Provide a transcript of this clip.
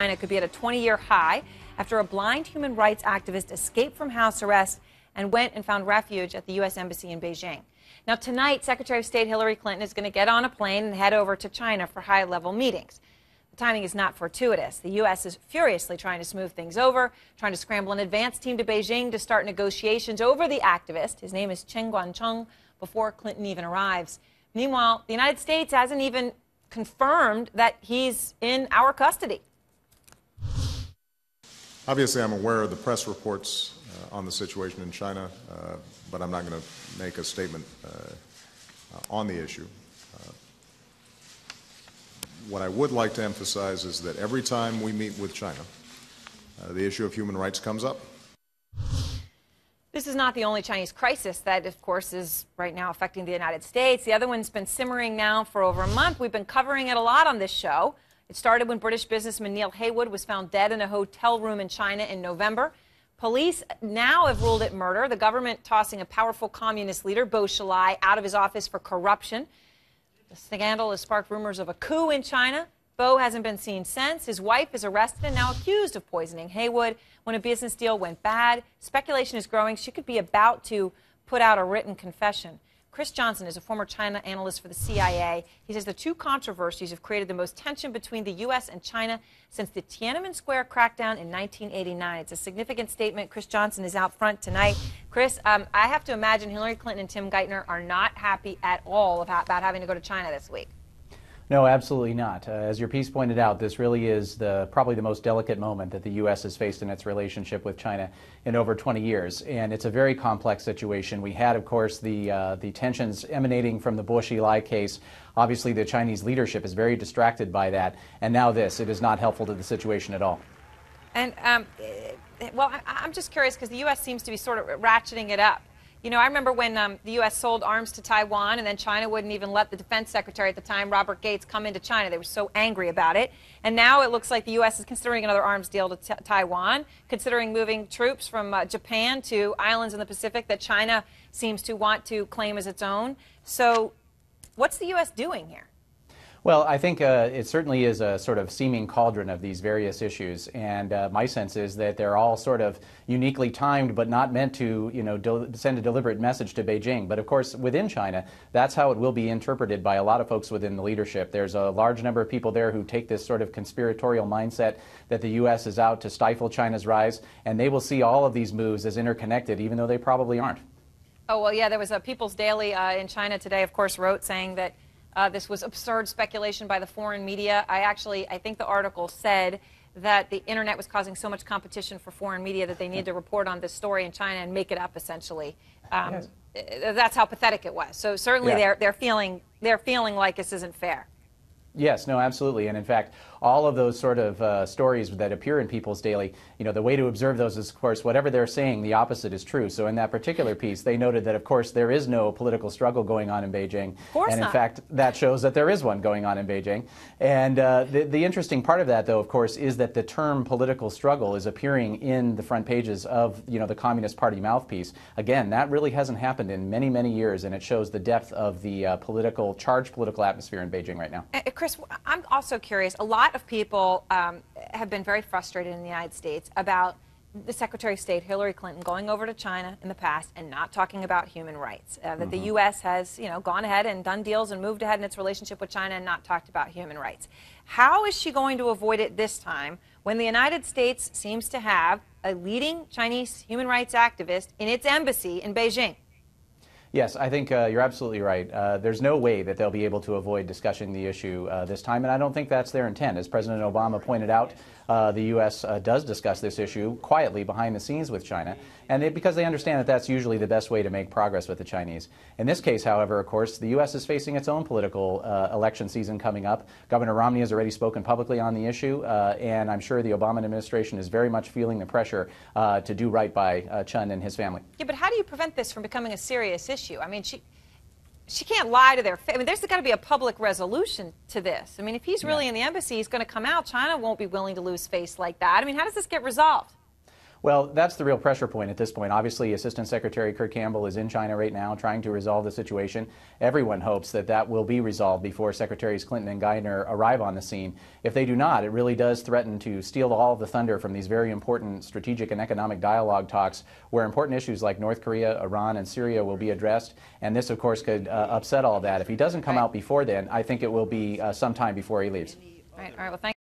China could be at a 20-year high after a blind human rights activist escaped from house arrest and went and found refuge at the U.S. Embassy in Beijing. Now, tonight, Secretary of State Hillary Clinton is going to get on a plane and head over to China for high-level meetings. The timing is not fortuitous. The U.S. is furiously trying to smooth things over, trying to scramble an advance team to Beijing to start negotiations over the activist. His name is Chen Guangcheng, before Clinton even arrives. Meanwhile, the United States hasn't even confirmed that he's in our custody. Obviously, I'm aware of the press reports on the situation in China, but I'm not going to make a statement on the issue. What I would like to emphasize is that every time we meet with China, the issue of human rights comes up. This is not the only Chinese crisis that, of course, is right now affecting the United States. The other one's been simmering now for over a month. We've been covering it a lot on this show. It started when British businessman Neil Heywood was found dead in a hotel room in China in November. Police now have ruled it murder, the government tossing a powerful communist leader, Bo Xilai, out of his office for corruption. The scandal has sparked rumors of a coup in China. Bo hasn't been seen since. His wife is arrested and now accused of poisoning Heywood when a business deal went bad. Speculation is growing she could be about to put out a written confession. Chris Johnson is a former China analyst for the CIA. He says the two controversies have created the most tension between the U.S. and China since the Tiananmen Square crackdown in 1989. It's a significant statement. Chris Johnson is out front tonight. Chris, I have to imagine Hillary Clinton and Tim Geithner are not happy at all about having to go to China this week. No, absolutely not. As your piece pointed out, this really is probably the most delicate moment that the U.S. has faced in its relationship with China in over 20 years. And it's a very complex situation. We had, of course, the tensions emanating from the Bo Xilai case. Obviously, the Chinese leadership is very distracted by that. And now this. It is not helpful to the situation at all. And, well, I'm just curious because the U.S. seems to be sort of ratcheting it up. You know, I remember when the U.S. sold arms to Taiwan, and then China wouldn't even let the defense secretary at the time, Robert Gates, come into China. They were so angry about it. And now it looks like the U.S. is considering another arms deal to Taiwan, considering moving troops from Japan to islands in the Pacific that China seems to want to claim as its own. So what's the U.S. doing here? Well, I think it certainly is a sort of seeming cauldron of these various issues, and my sense is that they're all sort of uniquely timed, but not meant to, you know, send a deliberate message to Beijing. But of course, within China, that's how it will be interpreted by a lot of folks within the leadership. There's a large number of people there who take this sort of conspiratorial mindset that the U.S. is out to stifle China's rise, and they will see all of these moves as interconnected, even though they probably aren't. Oh, well, yeah, there was a People's Daily in China today, of course, wrote saying that this was absurd speculation by the foreign media. I think the article said that the internet was causing so much competition for foreign media that they needed to report on this story in China and make it up, essentially. Yes. That's how pathetic it was. So certainly they're feeling like this isn't fair. Yes, no, absolutely. And in fact, all of those sort of stories that appear in People's Daily, you know, the way to observe those is, of course, whatever they're saying, the opposite is true. So in that particular piece, they noted that, of course, there is no political struggle going on in Beijing. Of course and in not. fact, that shows that there is one going on in Beijing. And the interesting part of that, though, of course, is that the term political struggle is appearing in the front pages of, you know, the Communist Party mouthpiece. Again, that really hasn't happened in many, many years, and it shows the depth of the charged political atmosphere in Beijing right now. Chris, I'm also curious. A lot of people have been very frustrated in the United States about the Secretary of State, Hillary Clinton, going over to China in the past and not talking about human rights. That the U.S. has, you know, gone ahead and done deals and moved ahead in its relationship with China and not talked about human rights. How is she going to avoid it this time when the United States seems to have a leading Chinese human rights activist in its embassy in Beijing? Yes, I think you're absolutely right. There's no way that they'll be able to avoid discussing the issue this time, and I don't think that's their intent. As President Obama pointed out, the U.S. Does discuss this issue quietly behind the scenes with China, and because they understand that that's usually the best way to make progress with the Chinese. In this case, however, of course, the U.S. is facing its own political election season coming up. Governor Romney has already spoken publicly on the issue, and I'm sure the Obama administration is very much feeling the pressure to do right by Chen and his family. Yeah, but how do you prevent this from becoming a serious issue? I mean, she can't lie to their face. I mean, there's got to be a public resolution to this. I mean, if he's really in the embassy, he's going to come out. China won't be willing to lose face like that. I mean, how does this get resolved? Well, that's the real pressure point at this point. Obviously, Assistant Secretary Kurt Campbell is in China right now trying to resolve the situation. Everyone hopes that that will be resolved before Secretaries Clinton and Geithner arrive on the scene. If they do not, it really does threaten to steal all of the thunder from these very important strategic and economic dialogue talks where important issues like North Korea, Iran, and Syria will be addressed. And this, of course, could upset all of that. If he doesn't come out before then, I think it will be some time before he leaves. All right. Well, thank